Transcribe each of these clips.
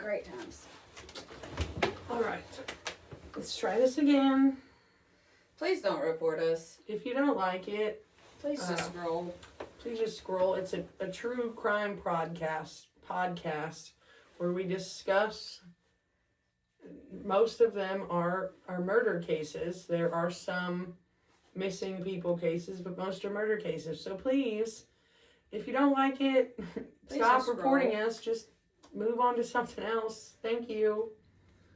great times. All right. Let's try this again. Please don't report us. If you don't like it, Please just scroll. please just scroll. It's a true crime podcast where we discuss. Most of them are murder cases. There are some missing people cases, but most are murder cases. So please, if you don't like it, stop reporting us. Just move on to something else. Thank you.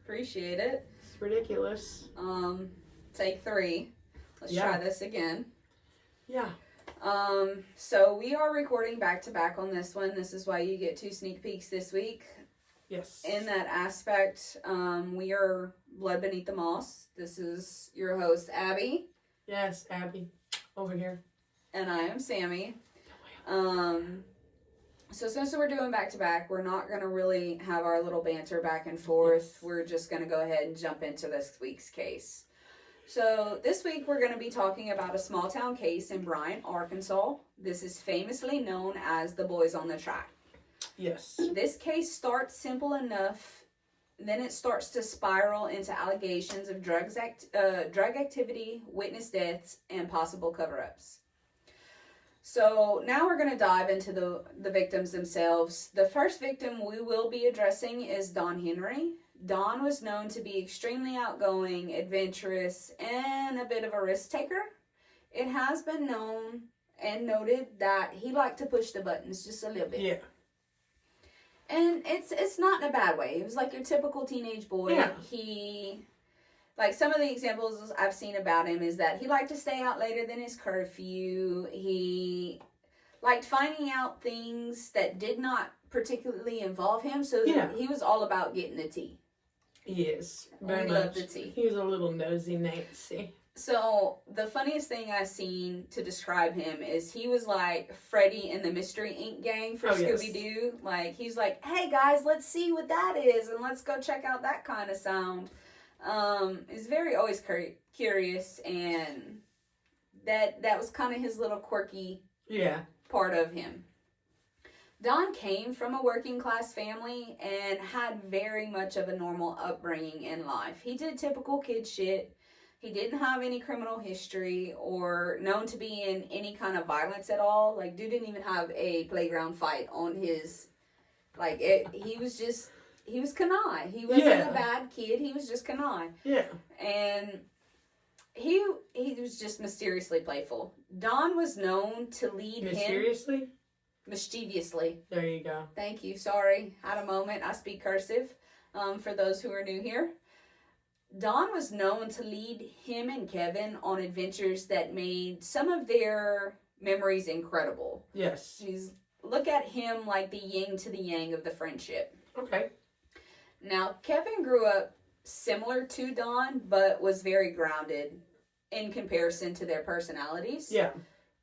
Appreciate it. It's ridiculous. Take 3. Let's try this again. Yeah. So we are recording back to back on this one. This is why you get 2 sneak peeks this week. Yes. In that aspect, we are Blood Beneath the Moss. This is your host, Abby. Yes, Abby. Over here. And I am Sammy. So since we're doing back to back, we're not going to really have our little banter back and forth. We're just going to go ahead and jump into this week's case. So this week we're going to be talking about a small town case in Bryant, Arkansas. This is famously known as the Boys on the Track. Yes. This case starts simple enough, then it starts to spiral into allegations of drug activity, witness deaths, and possible cover-ups. So now we're going to dive into the victims themselves. The first victim we will be addressing is Don Henry. Don was known to be extremely outgoing, adventurous, and a bit of a risk taker. It has been known and noted that he liked to push the buttons just a little bit. Yeah. And it's not in a bad way. He was like your typical teenage boy. Yeah. He, like some of the examples I've seen about him is that he liked to stay out later than his curfew. He liked finding out things that did not particularly involve him. So he was all about getting the tea. He is. Very much. Loved the tea. He was a little nosy Nancy. So the funniest thing I've seen to describe him is he was like Freddy in the Mystery Inc. gang for Scooby-Doo. Like, he's like, hey guys, let's see what that is and let's go check out that kind of sound. He's very always curious, and that was kind of his little quirky part of him. Don came from a working class family and had very much of a normal upbringing in life. He did typical kid shit. He didn't have any criminal history or known to be in any kind of violence at all. Like, dude didn't even have a playground fight on his, he was Kanai. He wasn't a bad kid. He was just Kanai. Yeah. And he was just mysteriously playful. Don was known to lead Mysteriously? Mischievously. There you go. Thank you. Sorry. Had a moment. I speak cursive for those who are new here. Don was known to lead him and Kevin on adventures that made some of their memories incredible. Yes. Look at him like the yin to the yang of the friendship. Okay. Now, Kevin grew up similar to Don, but was very grounded in comparison to their personalities. Yeah.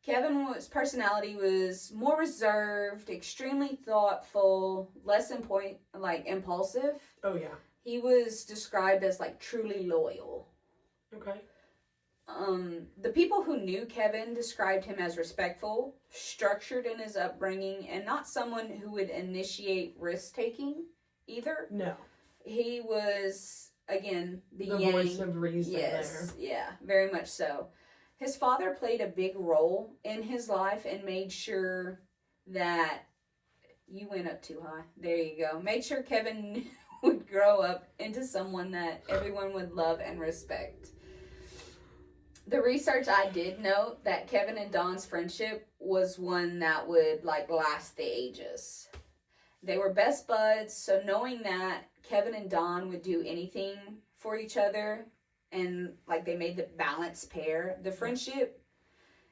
Kevin's personality was more reserved, extremely thoughtful, less impulsive. Oh, yeah. He was described as truly loyal. Okay. The people who knew Kevin described him as respectful, structured in his upbringing, and not someone who would initiate risk-taking either. No. He was, again, the yang. Voice of reason there. Yeah, very much so. His father played a big role in his life and made sure that... You went up too high. There you go. Made sure Kevin would grow up into someone that everyone would love and respect. The research I did note that Kevin and Don's friendship was one that would last the ages. They were best buds, so knowing that Kevin and Don would do anything for each other and they made the balanced pair, the friendship,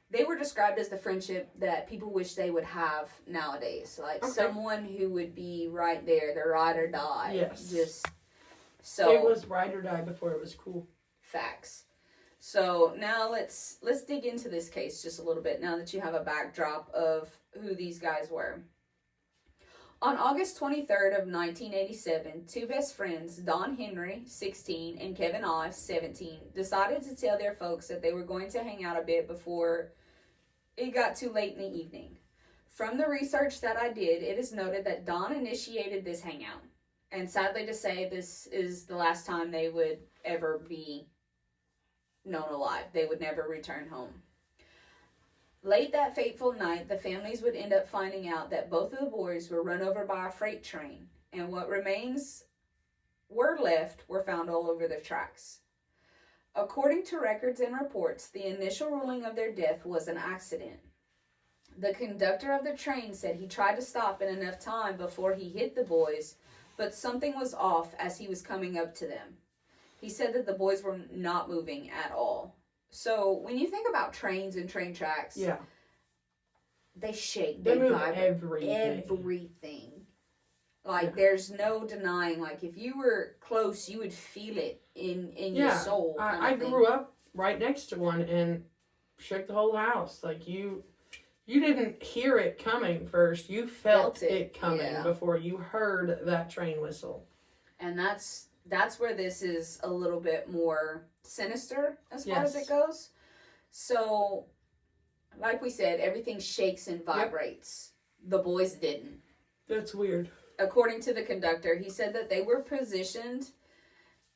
they were described as the friendship that people wish they would have nowadays. Someone who would be right there, the ride or die. Yes. It was ride or die before it was cool. Facts. So now let's dig into this case just a little bit now that you have a backdrop of who these guys were. On August 23rd of 1987, 2 best friends, Don Henry, 16, and Kevin Ives, 17, decided to tell their folks that they were going to hang out a bit before it got too late in the evening. From the research that I did, it is noted that Don initiated this hangout. And sadly to say, this is the last time they would ever be known alive. They would never return home. Late that fateful night, the families would end up finding out that both of the boys were run over by a freight train, and what remains were left were found all over the tracks. According to records and reports, the initial ruling of their death was an accident. The conductor of the train said he tried to stop in enough time before he hit the boys, but something was off as he was coming up to them. He said that the boys were not moving at all. So when you think about trains and train tracks, yeah, they shake. they move vibrate, everything. Everything. Like, Yeah. there's no denying. Like, if you were close, you would feel it in your soul. I grew up right next to one and shook the whole house. Like, you didn't hear it coming first. You felt it coming before you heard that train whistle. And that's where this is a little bit more sinister as far as it goes. So, like we said, everything shakes and vibrates. Yep. The boys didn't. That's weird. According to the conductor, he said that they were positioned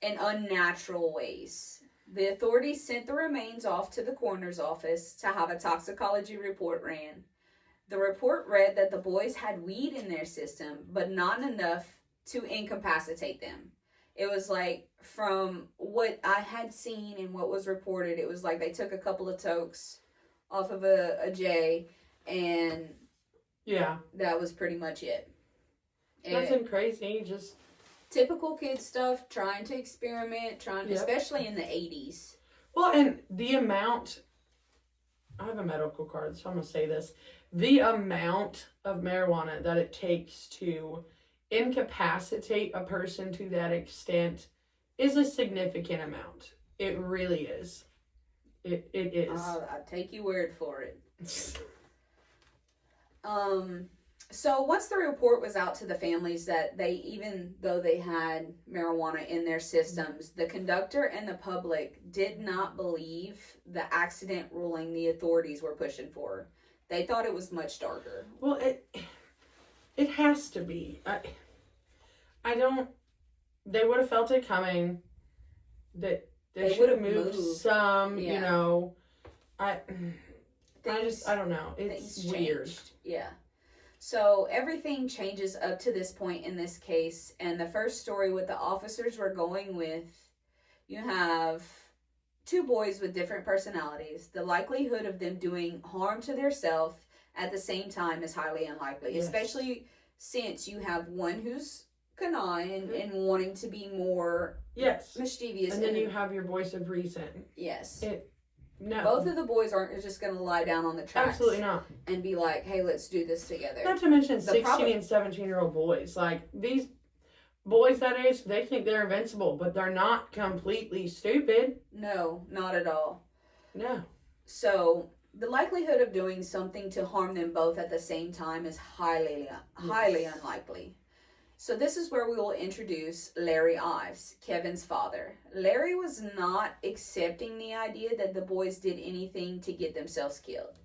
in unnatural ways. The authorities sent the remains off to the coroner's office to have a toxicology report ran. The report read that the boys had weed in their system, but not enough to incapacitate them. It was like, from what I had seen and what was reported, it was like they took a couple of tokes off of a J, and that was pretty much it. Nothing crazy, just typical kid stuff, trying to experiment, especially in the 80s. Well, and the amount, I have a medical card, so I'm going to say this. The amount of marijuana that it takes to incapacitate a person to that extent is a significant amount. It really is. It is. I'll take your word for it. So once the report was out to the families that even though they had marijuana in their systems, the conductor and the public did not believe the accident ruling the authorities were pushing for. They thought it was much darker. Well, it has to be. I don't. They would have felt it coming. That they should have moved some. You know, I don't know. It's weird. Yeah. So everything changes up to this point in this case, and the first story what the officers were going with, you have two boys with different personalities. The likelihood of them doing harm to themselves at the same time is highly unlikely, especially since you have one who's conniving and wanting to be more mischievous. And then you have your voice of reason. Yes. No. Both of the boys aren't just going to lie down on the tracks. Absolutely not. And be like, hey, let's do this together. Not to mention 16 and 17-year-old boys. Like, these boys that age, they think they're invincible, but they're not completely stupid. No, not at all. No. So, the likelihood of doing something to harm them both at the same time is highly unlikely. So this is where we will introduce Larry Ives, Kevin's father. Larry was not accepting the idea that the boys did anything to get themselves killed.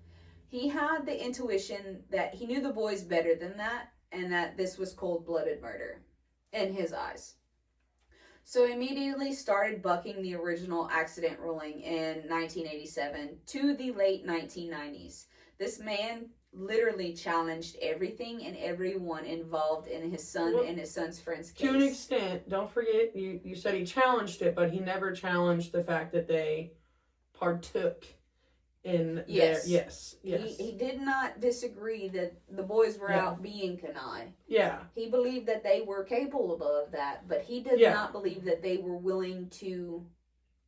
He had the intuition that he knew the boys better than that, and that this was cold-blooded murder in his eyes. So he immediately started bucking the original accident ruling in 1987 to the late 1990s. This man literally challenged everything and everyone involved in his son and his son's friend's case. To an extent, don't forget, you said he challenged it, but he never challenged the fact that they partook in their... Yes. He did not disagree that the boys were out being canaille. Yeah. He believed that they were capable of that, but he did not believe that they were willing to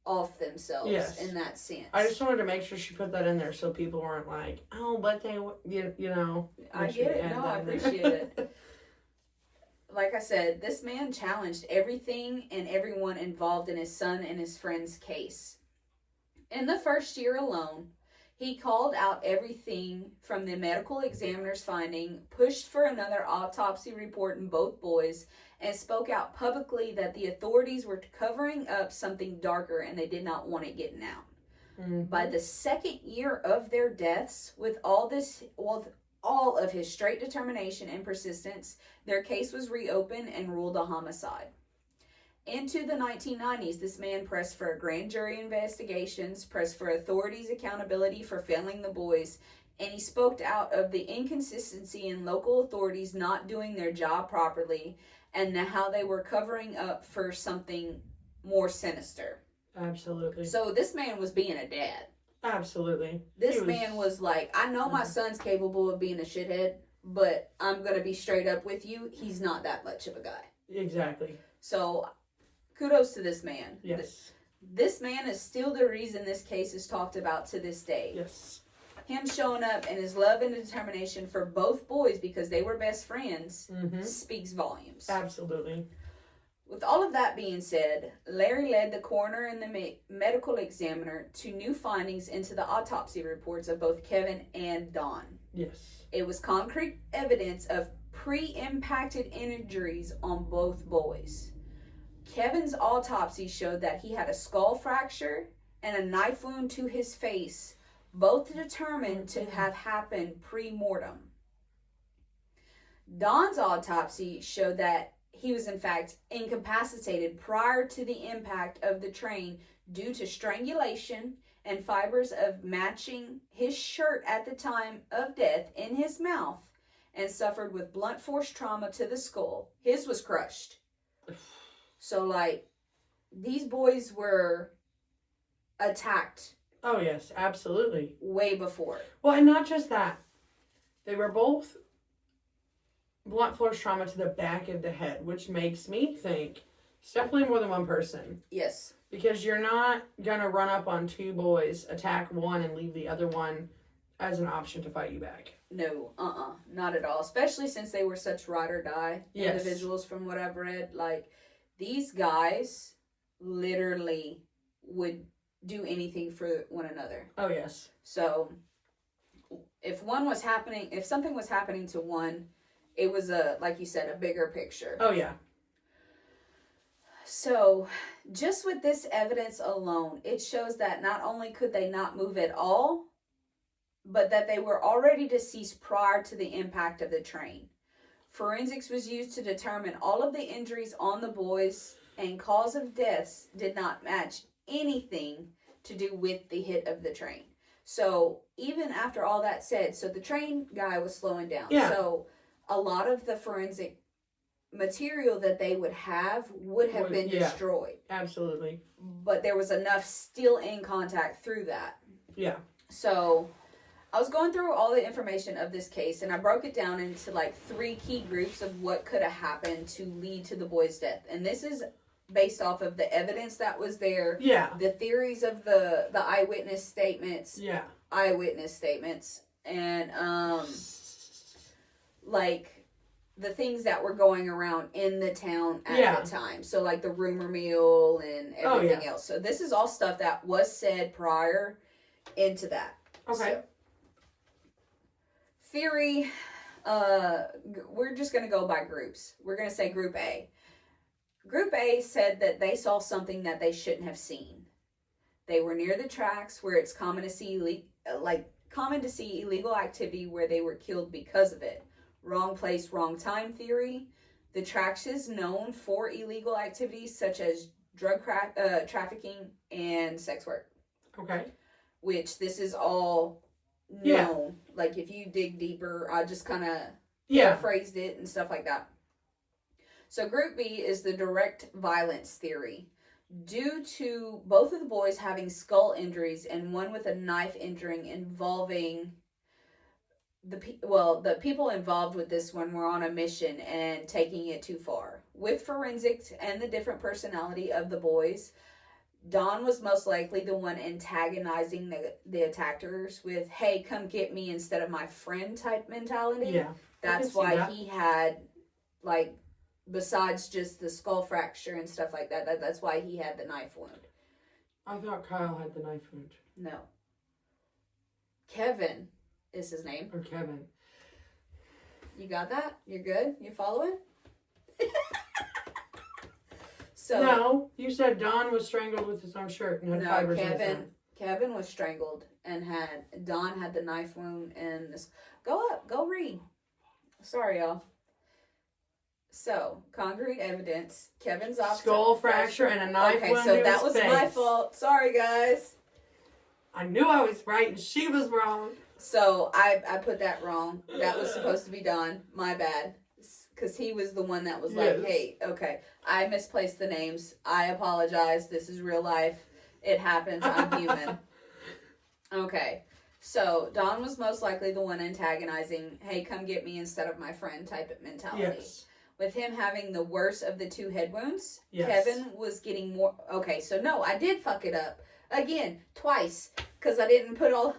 off themselves in that sense. I just wanted to make sure she put that in there so people weren't like, oh, but they, you know. I get it. No, I appreciate it. Like I said, this man challenged everything and everyone involved in his son and his friend's case. In the first year alone, he called out everything from the medical examiner's finding, pushed for another autopsy report in both boys, and spoke out publicly that the authorities were covering up something darker and they did not want it getting out. Mm-hmm. By the second year of their deaths, with all all of his straight determination and persistence, their case was reopened and ruled a homicide. Into the 1990s, this man pressed for grand jury investigations, pressed for authorities' accountability for failing the boys, and he spoke out of the inconsistency in local authorities not doing their job properly and how they were covering up for something more sinister. Absolutely. So this man was being a dad. Absolutely. This man was like, I know my son's capable of being a shithead, but I'm going to be straight up with you. He's not that much of a guy. Exactly. So kudos to this man. Yes. This man is still the reason this case is talked about to this day. Yes. Him showing up and his love and determination for both boys because they were best friends speaks volumes. Absolutely. With all of that being said, Larry led the coroner and the medical examiner to new findings into the autopsy reports of both Kevin and Don. Yes. It was concrete evidence of pre-impacted injuries on both boys. Kevin's autopsy showed that he had a skull fracture and a knife wound to his face, both determined to have happened pre-mortem. Don's autopsy showed that he was in fact incapacitated prior to the impact of the train due to strangulation and fibers of matching his shirt at the time of death in his mouth, and suffered with blunt force trauma to the skull. His was crushed. So, like, these boys were attacked. Oh, yes, absolutely. Way before. Well, and not just that. They were both blunt force trauma to the back of the head, which makes me think it's definitely more than one person. Yes. Because you're not going to run up on two boys, attack one, and leave the other one as an option to fight you back. No, not at all. Especially since they were such ride or die individuals from what I've read. Like, these guys literally would do anything for one another. Oh, yes. So, if something was happening to one, it was like you said, a bigger picture. Oh, yeah. So, just with this evidence alone, it shows that not only could they not move at all, but that they were already deceased prior to the impact of the train. Forensics was used to determine all of the injuries on the boys, and cause of deaths did not match anything to do with the hit of the train. So, even after all that said, so the train guy was slowing down. Yeah. So, a lot of the forensic material that they would have been destroyed. Absolutely. But there was enough still in contact through that. Yeah. So I was going through all the information of this case, and I broke it down into like 3 key groups of what could have happened to lead to the boy's death. And this is based off of the evidence that was there. Yeah. The theories of the eyewitness statements. Yeah. Eyewitness statements. And like the things that were going around in the town at the time. So like the rumor mill and everything else. So this is all stuff that was said prior into that. Okay. So, theory, we're just going to go by groups. We're going to say Group A. Group A said that they saw something that they shouldn't have seen. They were near the tracks where it's common to see illegal activity where they were killed because of it. Wrong place, wrong time theory. The tracks is known for illegal activities such as drug trafficking and sex work. Okay. Which this is all known. Yeah. Like if you dig deeper, I just kind of phrased it and stuff like that. So Group B is the direct violence theory. Due to both of the boys having skull injuries and one with a knife injury involving the people involved with this one were on a mission and taking it too far. With forensics and the different personality of the boys, Don was most likely the one antagonizing the attackers with, hey, come get me instead of my friend type mentality. Yeah. That's why he had, like, besides just the skull fracture and stuff like that, that's why he had the knife wound. I thought Kyle had the knife wound. No. Kevin is his name. Or Kevin. You got that? You're good? You following? So no, you said Don was strangled with his own shirt and had fibers in his Kevin was strangled and Don had the knife wound and this. Go read. Sorry, y'all. So, concrete evidence. Kevin's skull fracture and a knife wound. Okay, so that was my fault. Sorry, guys. I knew I was right and she was wrong. So, I put that wrong. That was supposed to be Don. My bad. Because he was the one that was like, hey, okay, I misplaced the names. I apologize. This is real life. It happens. I'm human. Okay. So, Don was most likely the one antagonizing, hey, come get me instead of my friend type of mentality. Yes. With him having the worst of the 2 head wounds, yes. Kevin was getting more. Okay, so no, I did fuck it up. Again, twice. Because I didn't put all.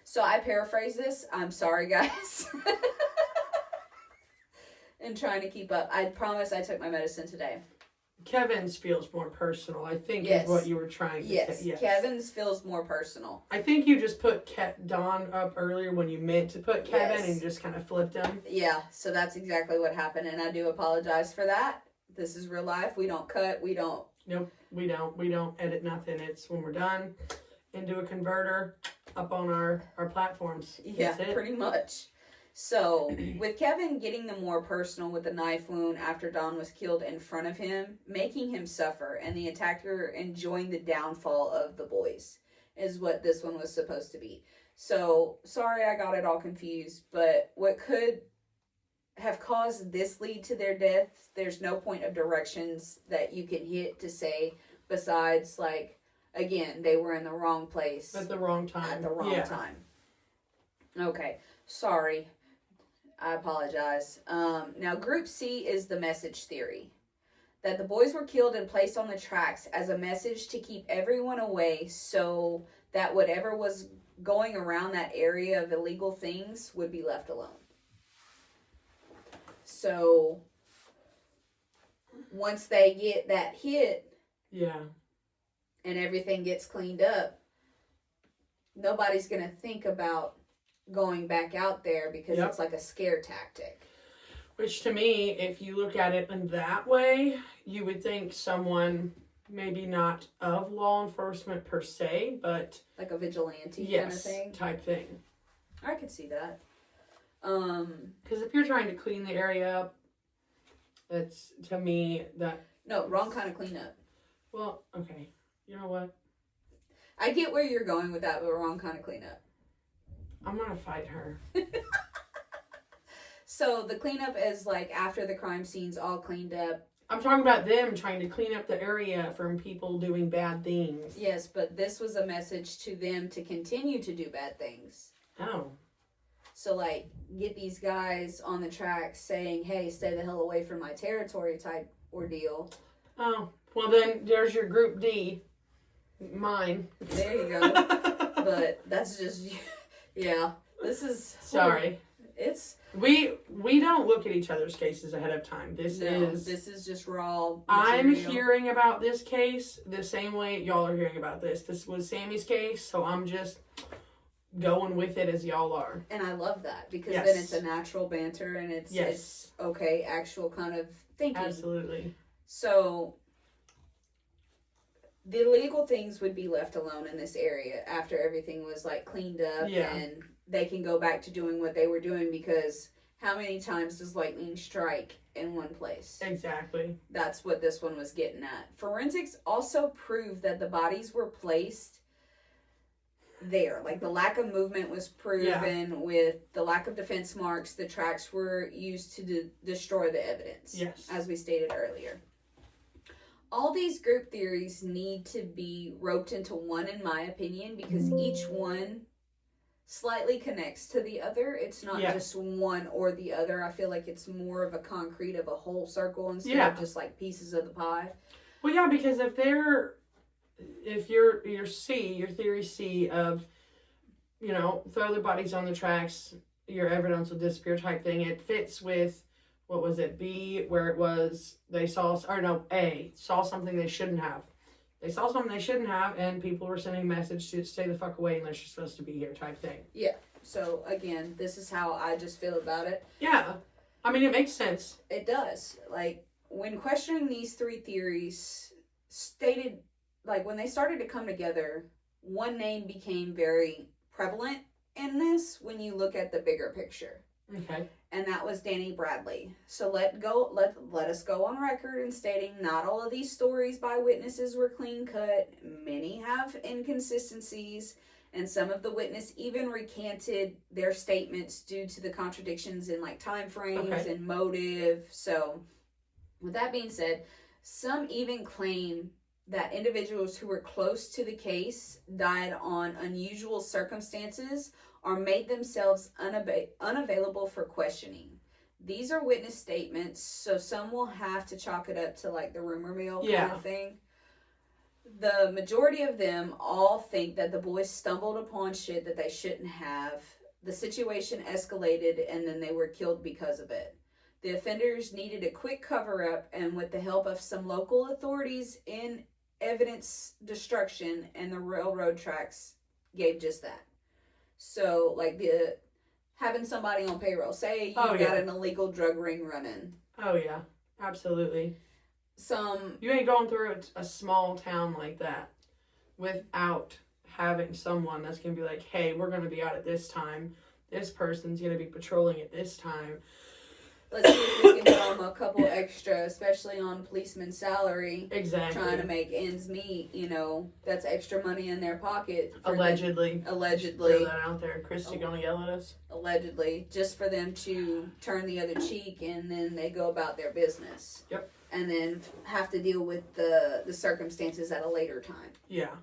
So, I paraphrase this. I'm sorry, guys. And trying to keep up. I promise I took my medicine today. Kevin's feels more personal, I think, yes. is what you were trying to say. Yes, Kevin's feels more personal. I think you just put Don up earlier when you meant to put Kevin and just kind of flipped him. Yeah, so that's exactly what happened, and I do apologize for that. This is real life. We don't cut. We don't. Nope, we don't. We don't edit nothing. It's when we're done, into a converter, up on our platforms. Yeah, pretty much. So, with Kevin getting the more personal with the knife wound after Don was killed in front of him, making him suffer, and the attacker enjoying the downfall of the boys, is what this one was supposed to be. So, sorry I got it all confused, but what could have caused this lead to their deaths, there's no point of directions that you can hit to say, besides, like, again, they were in the wrong place. At the wrong time. At the wrong time. Okay, sorry. I apologize. Now, Group C is the message theory. That the boys were killed and placed on the tracks as a message to keep everyone away so that whatever was going around that area of illegal things would be left alone. So, once they get that hit, and everything gets cleaned up, nobody's going to think about going back out there because it's like a scare tactic. Which to me, if you look at it in that way, you would think someone maybe not of law enforcement per se, but like a vigilante kind of thing. Type thing. I could see that. Because if you're trying to clean the area up, it's to me that wrong kind of cleanup. Well, okay, you know what? I get where you're going with that, but wrong kind of cleanup. I'm gonna fight her. So the cleanup is like after the crime scene's all cleaned up. I'm talking about them trying to clean up the area from people doing bad things. Yes, but this was a message to them to continue to do bad things. Oh. So like get these guys on the track saying, hey, stay the hell away from my territory type ordeal. Oh, well then there's your Group D. Mine. There you go. But that's just... Yeah, this is... Sorry. It's... We don't look at each other's cases ahead of time. This is just raw material. I'm hearing about this case the same way y'all are hearing about this. This was Sammy's case, so I'm just going with it as y'all are. And I love that because then it's a natural banter and it's okay, actual kind of thinking. Absolutely. So... the illegal things would be left alone in this area after everything was like cleaned up and they can go back to doing what they were doing because how many times does lightning strike in one place? Exactly. That's what this one was getting at. Forensics also proved that the bodies were placed there. Like the lack of movement was proven with the lack of defense marks. The tracks were used to destroy the evidence. Yes. As we stated earlier. All these group theories need to be roped into one, in my opinion, because each one slightly connects to the other. It's not just one or the other. I feel like it's more of a concrete of a whole circle instead of just like pieces of the pie. Well, yeah, because if your theory C of, throw the bodies on the tracks, your evidence will disappear type thing, it fits with, what was it, B, where it was, A, saw something they shouldn't have. They saw something they shouldn't have, and people were sending a message to stay the fuck away unless you're supposed to be here type thing. Yeah. So, again, this is how I just feel about it. Yeah. I mean, it makes sense. It does. Like, when questioning these three theories, stated, like, when they started to come together, one name became very prevalent in this when you look at the bigger picture. Okay. And that was Danny Bradley. So let us go on record in stating not all of these stories by witnesses were clean cut. Many have inconsistencies, and some of the witness even recanted their statements due to the contradictions in like time frames and motive. So with that being said, some even claim that individuals who were close to the case died on unusual circumstances or made themselves unavailable for questioning. These are witness statements, so some will have to chalk it up to like the rumor mill kind of thing. The majority of them all think that the boys stumbled upon shit that they shouldn't have. The situation escalated and then they were killed because of it. The offenders needed a quick cover-up, and with the help of some local authorities in evidence destruction and the railroad tracks gave just that. So, like, having somebody on payroll. Say you've got an illegal drug ring running. Oh, yeah. Absolutely. You ain't going through a small town like that without having someone that's going to be like, hey, we're going to be out at this time. This person's going to be patrolling at this time. Let's see if we can get them a couple extra, especially on policeman's salary. Exactly. Trying to make ends meet, that's extra money in their pocket. Allegedly. Throw that out there. Christy gonna yell at us. Allegedly. Just for them to turn the other cheek, and then they go about their business. Yep. And then have to deal with the circumstances at a later time. Yeah.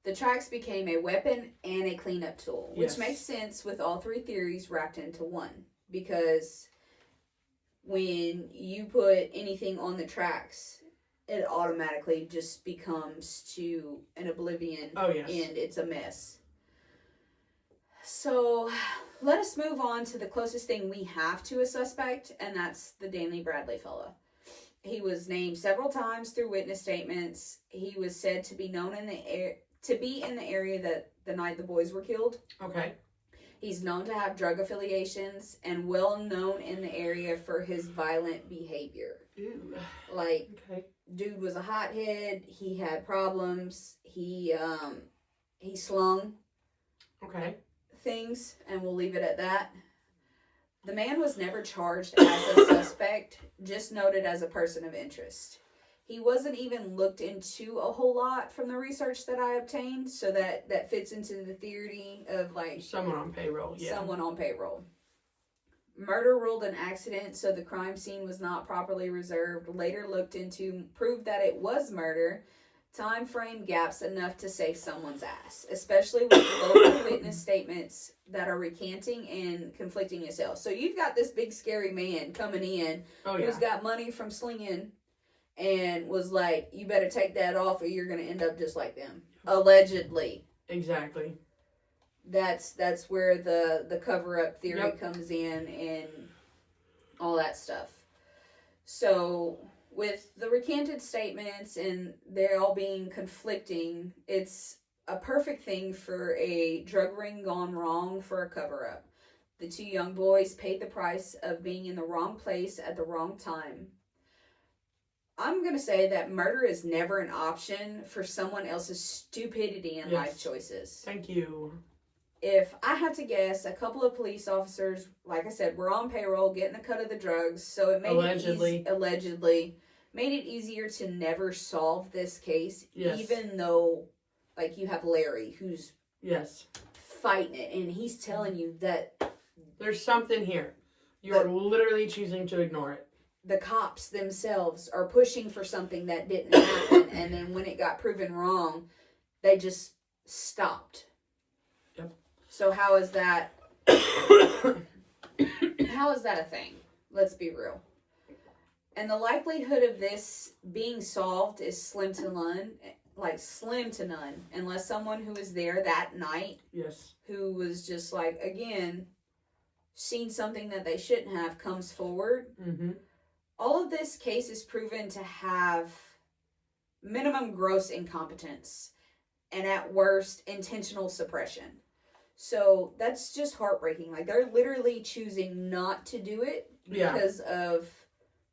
The tracks became a weapon and a cleanup tool, which makes sense with all three theories wrapped into one. Because when you put anything on the tracks, it automatically just becomes to an oblivion. Oh, yes. And it's a mess. So let us move on to the closest thing we have to a suspect, and that's the Danny Bradley fella. He was named several times through witness statements. He was said to be known in the area that the night the boys were killed. Okay. He's known to have drug affiliations and well known in the area for his violent behavior. Ew. Like, dude was a hothead. He had problems. He slung things, and we'll leave it at that. The man was never charged as a suspect, just noted as a person of interest. He wasn't even looked into a whole lot from the research that I obtained, so that fits into the theory of like someone on payroll. Yeah. Someone on payroll. Murder ruled an accident, so the crime scene was not properly reserved. Later looked into, proved that it was murder. Time frame gaps enough to save someone's ass, especially with local witness statements that are recanting and conflicting yourself. So you've got this big scary man coming in who's got money from slinging. And was like, you better take that off or you're going to end up just like them. Allegedly. Exactly. That's where the cover-up theory comes in and all that stuff. So, with the recanted statements and they're all being conflicting, it's a perfect thing for a drug ring gone wrong for a cover-up. The two young boys paid the price of being in the wrong place at the wrong time. I'm going to say that murder is never an option for someone else's stupidity and life choices. Thank you. If I had to guess, a couple of police officers, like I said, were on payroll getting a cut of the drugs, so it made allegedly made it easier to never solve this case, even though, like, you have Larry who's fighting it, and he's telling you that there's something here. You're literally choosing to ignore it. The cops themselves are pushing for something that didn't happen, and then when it got proven wrong, they just stopped. Yep. So how is that how is that a thing? Let's be real. And the likelihood of this being solved is slim to none, unless someone who was there that night, who was just like, again, seen something that they shouldn't have, comes forward. Mm-hmm. All of this case is proven to have minimum gross incompetence and at worst intentional suppression. So that's just heartbreaking. Like, they're literally choosing not to do it because of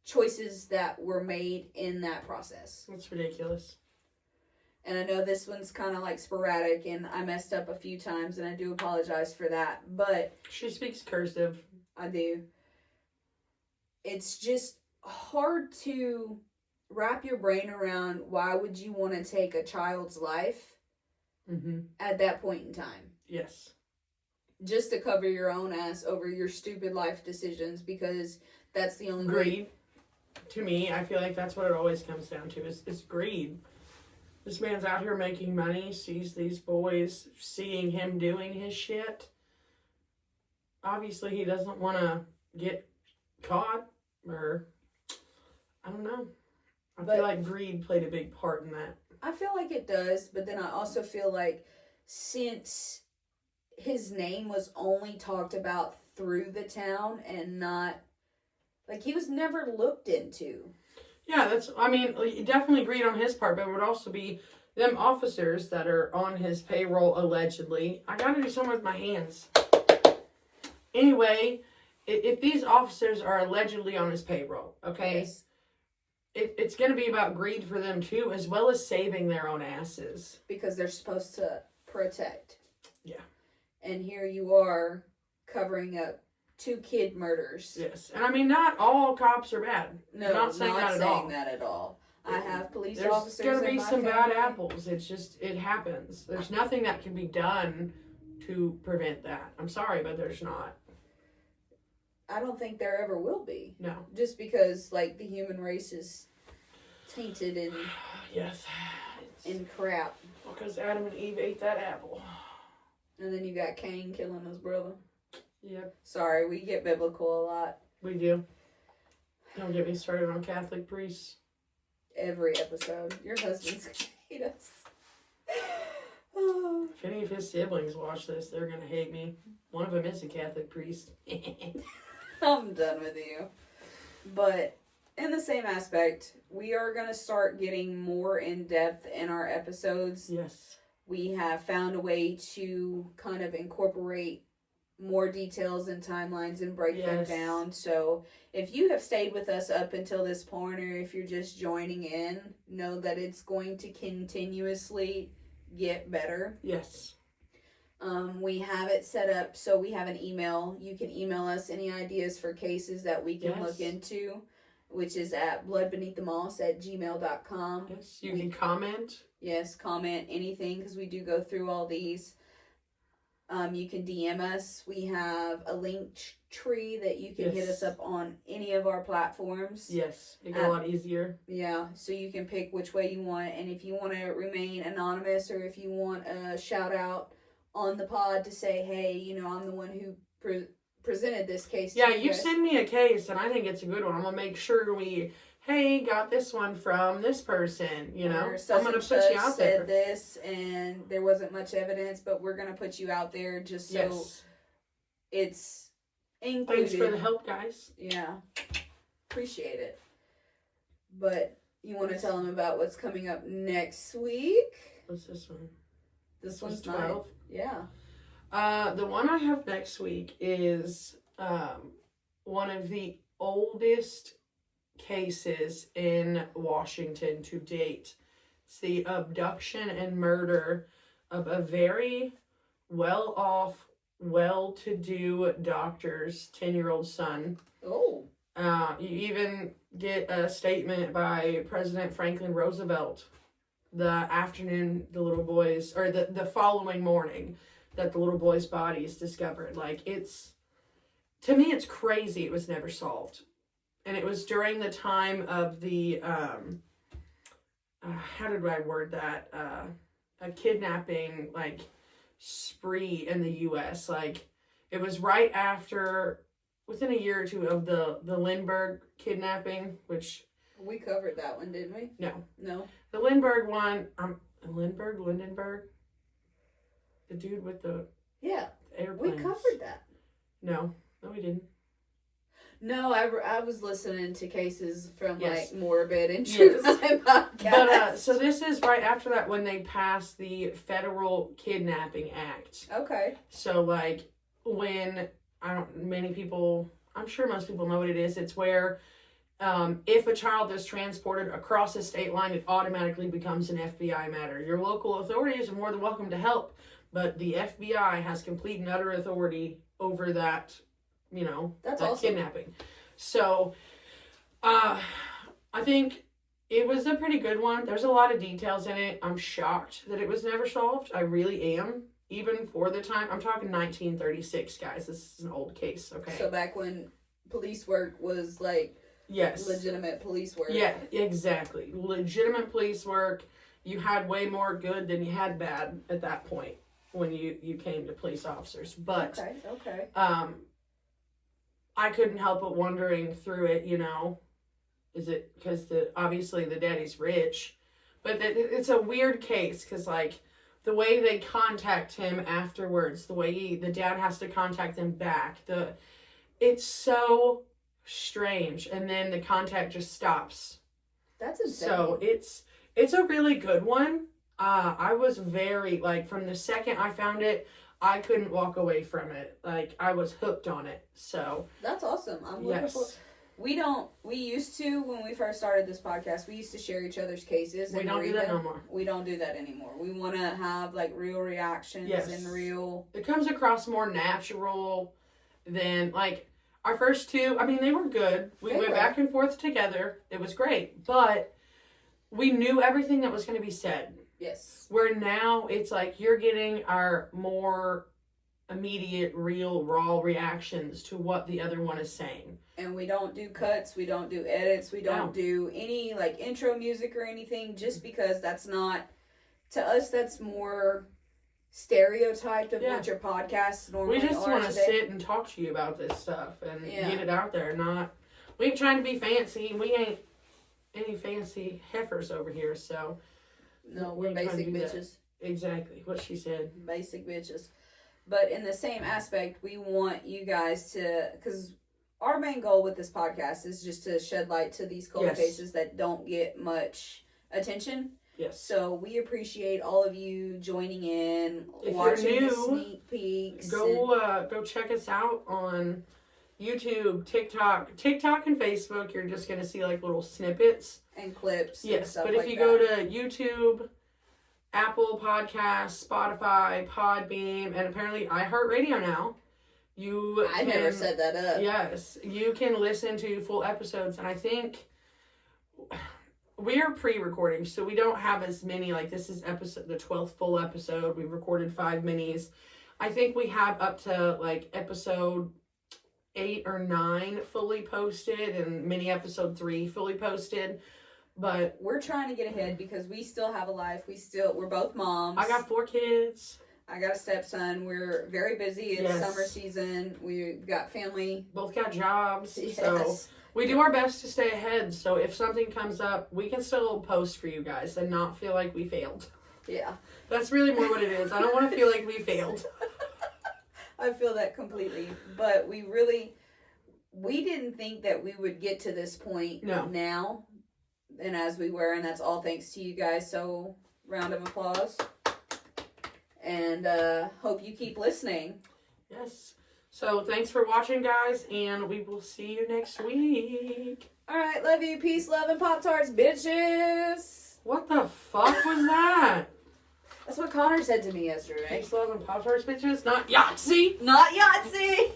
choices that were made in that process. That's ridiculous. And I know this one's kind of like sporadic, and I messed up a few times, and I do apologize for that. But she speaks cursive. I do. It's just hard to wrap your brain around why would you want to take a child's life at that point in time. Yes. Just to cover your own ass over your stupid life decisions, because that's the only greed. To me, I feel like that's what it always comes down to is greed. This man's out here making money, sees these boys, seeing him doing his shit. Obviously, he doesn't want to get caught, or I don't know. I feel like greed played a big part in that. I feel like it does, but then I also feel like since his name was only talked about through the town and not, like, he was never looked into. Yeah, definitely greed on his part, but it would also be them officers that are on his payroll allegedly. I gotta do something with my hands. Anyway, if these officers are allegedly on his payroll, okay, yes. It's going to be about greed for them too, as well as saving their own asses. Because they're supposed to protect. Yeah. And here you are covering up 2 kid murders. Yes. And not all cops are bad. No, I'm not saying that at all. I have police officers. There's going to be some bad apples. It's just, it happens. There's nothing that can be done to prevent that. I'm sorry, but there's not. I don't think there ever will be. No. Just because, like, the human race is tainted and... yes. And crap. Because Adam and Eve ate that apple. And then you got Cain killing his brother. Yep. Sorry, we get biblical a lot. We do. Don't get me started on Catholic priests. Every episode. Your husband's gonna hate us. If any of his siblings watch this, they're gonna hate me. One of them is a Catholic priest. I'm done with you. But in the same aspect, we are going to start getting more in depth in our episodes. Yes. We have found a way to kind of incorporate more details and timelines and break them down. So if you have stayed with us up until this point, or if you're just joining in, know that it's going to continuously get better. Yes. We have it set up so we have an email. You can email us any ideas for cases that we can look into, which is at bloodbeneaththemoss@gmail.com. Yes, you can comment. Yes, comment anything, because we do go through all these. You can DM us. We have a link tree that you can hit us up on any of our platforms. Yes, make it a lot easier. Yeah, so you can pick which way you want. And if you want to remain anonymous, or if you want a shout out on the pod to say, hey, I'm the one who presented this case to you. Yeah, you send me a case, and I think it's a good one. I'm going to make sure hey, got this one from this person, Or I'm going to put you out there. Said this, and there wasn't much evidence, but we're going to put you out there just so it's included. Thanks for the help, guys. Yeah. Appreciate it. But you want to tell them about what's coming up next week? What's this one? This one's 12. Yeah. The one I have next week is one of the oldest cases in Washington to date. It's the abduction and murder of a very well-off, well-to-do doctor's 10-year-old son. Oh. You even get a statement by President Franklin Roosevelt the afternoon the little boys, or the following morning that the little boy's body is discovered. Like, to me, it's crazy it was never solved. And it was during the time of the, how did I word that? A kidnapping, spree in the U.S. It was right after, within a year or two of the Lindbergh kidnapping, which... We covered that one, didn't we? No. The Lindbergh one, Lindenberg? The dude with the airplanes. We covered that. No, we didn't. No, I was listening to cases from Morbid and True Crime Podcast. But so this is right after that when they passed the Federal Kidnapping Act. Okay. So when many people, I'm sure most people know what it is. It's where If a child is transported across a state line, it automatically becomes an FBI matter. Your local authorities are more than welcome to help, but the FBI has complete and utter authority over that, That's that awesome. kidnapping. So, I think it was a pretty good one. There's a lot of details in it. I'm shocked that it was never solved. I really am. Even for the time, I'm talking 1936, guys. This is an old case, okay? So back when police work was like yes, legitimate police work. Yeah, exactly. Legitimate police work. You had way more good than you had bad at that point when you came to police officers. But okay. I couldn't help but wondering through it, is it because obviously the daddy's rich, but it's a weird case because like the way they contact him afterwards, the way the dad has to contact them back, it's so strange, and then the contact just stops. That's insane. So it's a really good one. I was very like from the second I found it, I couldn't walk away from it. Like I was hooked on it. So that's awesome. I'm looking for. We used to, when we first started this podcast, we used to share each other's cases. We don't do that no more. We don't do that anymore. We want to have like real reactions and real. It comes across more natural than like our first two. I mean, they were good. We went back and forth together. It was great, but we knew everything that was going to be said. Yes. Where now it's like you're getting our more immediate, real, raw reactions to what the other one is saying. And we don't do cuts, we don't do edits, we don't do any like intro music or anything, just because that's not, to us, that's more stereotyped of what your podcasts normally are. We just want to sit and talk to you about this stuff and get it out there. We ain't trying to be fancy. We ain't any fancy heifers over here, so. No, we're basic bitches. Exactly, what she said. Basic bitches. But in the same aspect, we want you guys to, because our main goal with this podcast is just to shed light to these cold cases that don't get much attention. Yes. So we appreciate all of you joining in, watching the sneak peeks. Go check us out on YouTube, TikTok and Facebook. You're just gonna see like little snippets and clips. Yes, and stuff but if you go to YouTube, Apple Podcasts, Spotify, Podbeam, and apparently iHeartRadio now. I never set that up. Yes, you can listen to full episodes, and I think we are pre-recording, so we don't have as many. Like this is the 12th full episode. We recorded 5 minis. I think we have up to like episode 8 or 9 fully posted, and mini episode 3 fully posted. But we're trying to get ahead because we still have a life. We're both moms. I got 4 kids. I got a stepson. We're very busy. It's summer season. We've got family. Both got jobs. Yes. So we do our best to stay ahead. So if something comes up, we can still post for you guys and not feel like we failed. Yeah. That's really more what it is. I don't want to feel like we failed. I feel that completely. But we didn't think that we would get to this point now. And as we were, and that's all thanks to you guys. So round of applause. And hope you keep listening. Yes. So thanks for watching, guys, and we will see you next week. All right, love you. Peace, love, and Pop-Tarts, bitches. What the fuck was that? That's what Connor said to me yesterday. Peace, love, and Pop-Tarts, bitches? Not Yahtzee? Not Yahtzee.